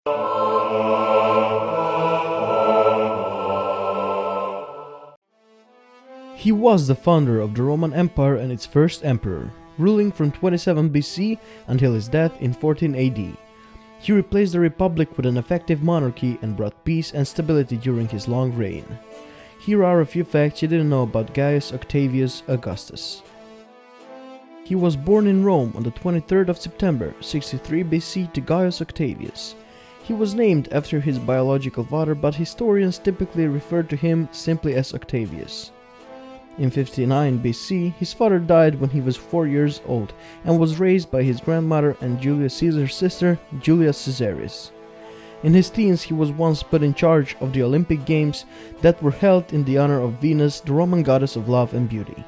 He was the founder of the Roman Empire and its first emperor, ruling from 27 BC until his death in 14 AD. He replaced the Republic with an effective monarchy and brought peace and stability during his long reign. Here are a few facts you didn't know about Gaius Octavius Augustus. He was born in Rome on the 23rd of September 63 BC to Gaius Octavius. He was named after his biological father, but historians typically refer to him simply as Octavius. In 59 BC, his father died when he was 4 years old and was raised by his grandmother and Julius Caesar's sister, Julia Caesaris. In his teens, he was once put in charge of the Olympic Games that were held in the honor of Venus, the Roman goddess of love and beauty.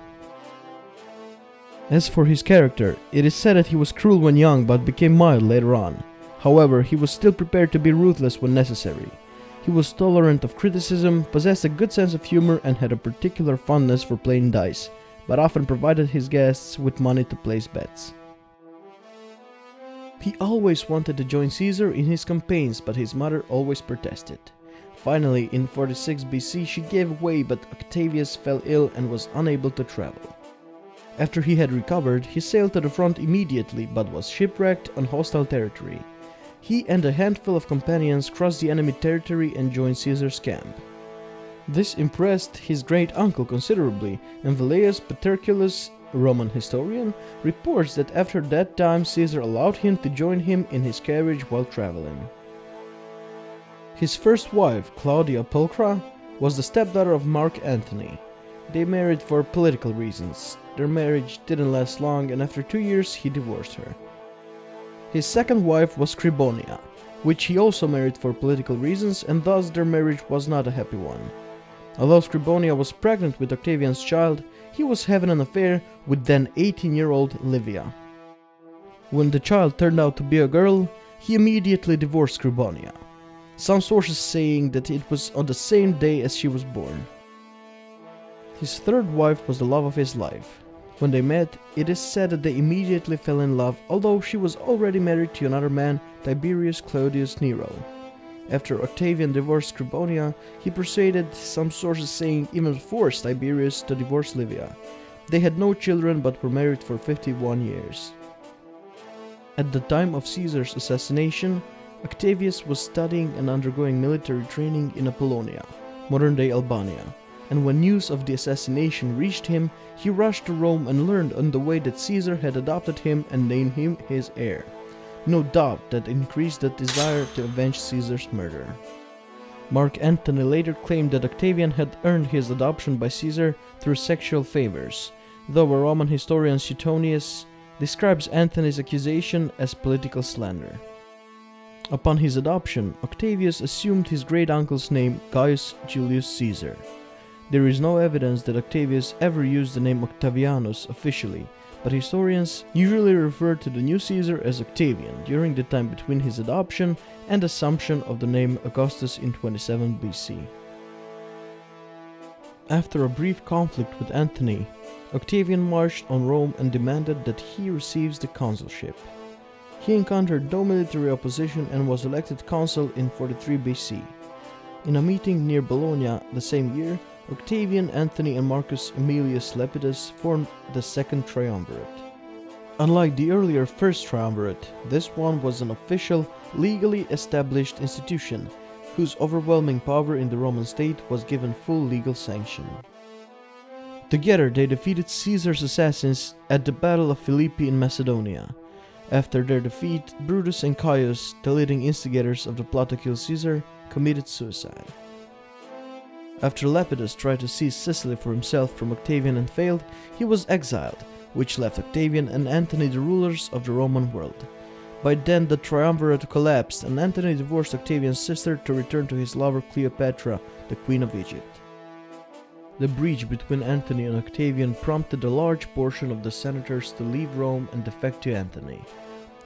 As for his character, it is said that he was cruel when young but became mild later on. However, he was still prepared to be ruthless when necessary. He was tolerant of criticism, possessed a good sense of humor, and had a particular fondness for playing dice, but often provided his guests with money to place bets. He always wanted to join Caesar in his campaigns, but his mother always protested. Finally, in 46 BC, she gave way, but Octavius fell ill and was unable to travel. After he had recovered, he sailed to the front immediately, but was shipwrecked on hostile territory. He and a handful of companions crossed the enemy territory and joined Caesar's camp. This impressed his great-uncle considerably, and Velleius Paterculus, a Roman historian, reports that after that time Caesar allowed him to join him in his carriage while traveling. His first wife, Claudia Pulchra, was the stepdaughter of Mark Antony. They married for political reasons. Their marriage didn't last long, and after 2 years he divorced her. His second wife was Scribonia, which he also married for political reasons, and thus their marriage was not a happy one. Although Scribonia was pregnant with Octavian's child, he was having an affair with then 18-year-old Livia. When the child turned out to be a girl, he immediately divorced Scribonia, some sources saying that it was on the same day as she was born. His third wife was the love of his life. When they met, it is said that they immediately fell in love, although she was already married to another man, Tiberius Claudius Nero. After Octavian divorced Scribonia, he persuaded, some sources saying even forced, Tiberius to divorce Livia. They had no children but were married for 51 years. At the time of Caesar's assassination, Octavius was studying and undergoing military training in Apollonia, modern-day Albania. And when news of the assassination reached him, he rushed to Rome and learned on the way that Caesar had adopted him and named him his heir. No doubt that increased the desire to avenge Caesar's murder. Mark Antony later claimed that Octavian had earned his adoption by Caesar through sexual favors, though a Roman historian, Suetonius, describes Antony's accusation as political slander. Upon his adoption, Octavius assumed his great-uncle's name, Gaius Julius Caesar. There is no evidence that Octavius ever used the name Octavianus officially, but historians usually refer to the new Caesar as Octavian during the time between his adoption and assumption of the name Augustus in 27 BC. After a brief conflict with Antony, Octavian marched on Rome and demanded that he receives the consulship. He encountered no military opposition and was elected consul in 43 BC. In a meeting near Bologna the same year, Octavian, Antony, and Marcus Aemilius Lepidus formed the Second Triumvirate. Unlike the earlier First Triumvirate, this one was an official, legally established institution, whose overwhelming power in the Roman state was given full legal sanction. Together they defeated Caesar's assassins at the Battle of Philippi in Macedonia. After their defeat, Brutus and Gaius, the leading instigators of the plot to kill Caesar, committed suicide. After Lepidus tried to seize Sicily for himself from Octavian and failed, he was exiled, which left Octavian and Antony the rulers of the Roman world. By then the Triumvirate collapsed and Antony divorced Octavian's sister to return to his lover Cleopatra, the Queen of Egypt. The breach between Antony and Octavian prompted a large portion of the senators to leave Rome and defect to Antony.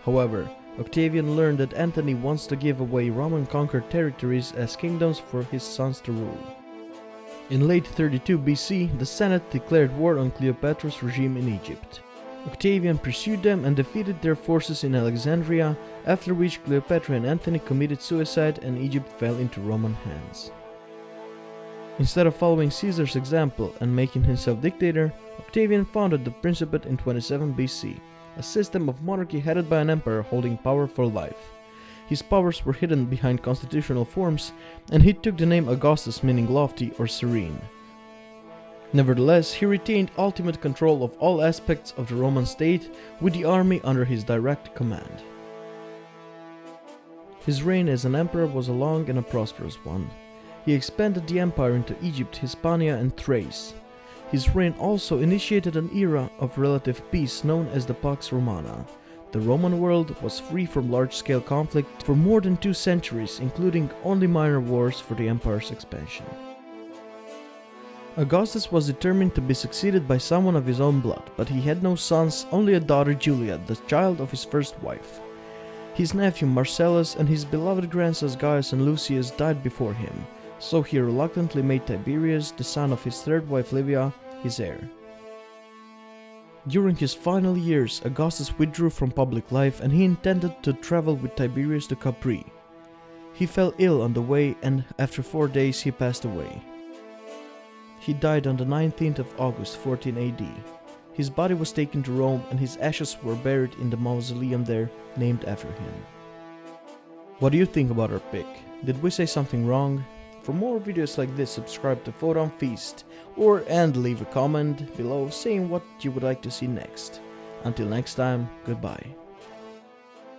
However, Octavian learned that Antony wants to give away Roman-conquered territories as kingdoms for his sons to rule. In late 32 BC, the Senate declared war on Cleopatra's regime in Egypt. Octavian pursued them and defeated their forces in Alexandria, after which Cleopatra and Antony committed suicide and Egypt fell into Roman hands. Instead of following Caesar's example and making himself dictator, Octavian founded the Principate in 27 BC, a system of monarchy headed by an emperor holding power for life. His powers were hidden behind constitutional forms, and he took the name Augustus, meaning lofty or serene. Nevertheless, he retained ultimate control of all aspects of the Roman state, with the army under his direct command. His reign as an emperor was a long and a prosperous one. He expanded the empire into Egypt, Hispania, and Thrace. His reign also initiated an era of relative peace known as the Pax Romana. The Roman world was free from large-scale conflict for more than 2 centuries, including only minor wars for the empire's expansion. Augustus was determined to be succeeded by someone of his own blood, but he had no sons, only a daughter Julia, the child of his first wife. His nephew Marcellus and his beloved grandsons Gaius and Lucius died before him, so he reluctantly made Tiberius, the son of his third wife Livia, his heir. During his final years, Augustus withdrew from public life and he intended to travel with Tiberius to Capri. He fell ill on the way and after 4 days he passed away. He died on the 19th of August 14 AD. His body was taken to Rome and his ashes were buried in the mausoleum there, named after him. What do you think about our pick? Did we say something wrong? For more videos like this, subscribe to Photon Feast and leave a comment below saying what you would like to see next. Until next time, goodbye.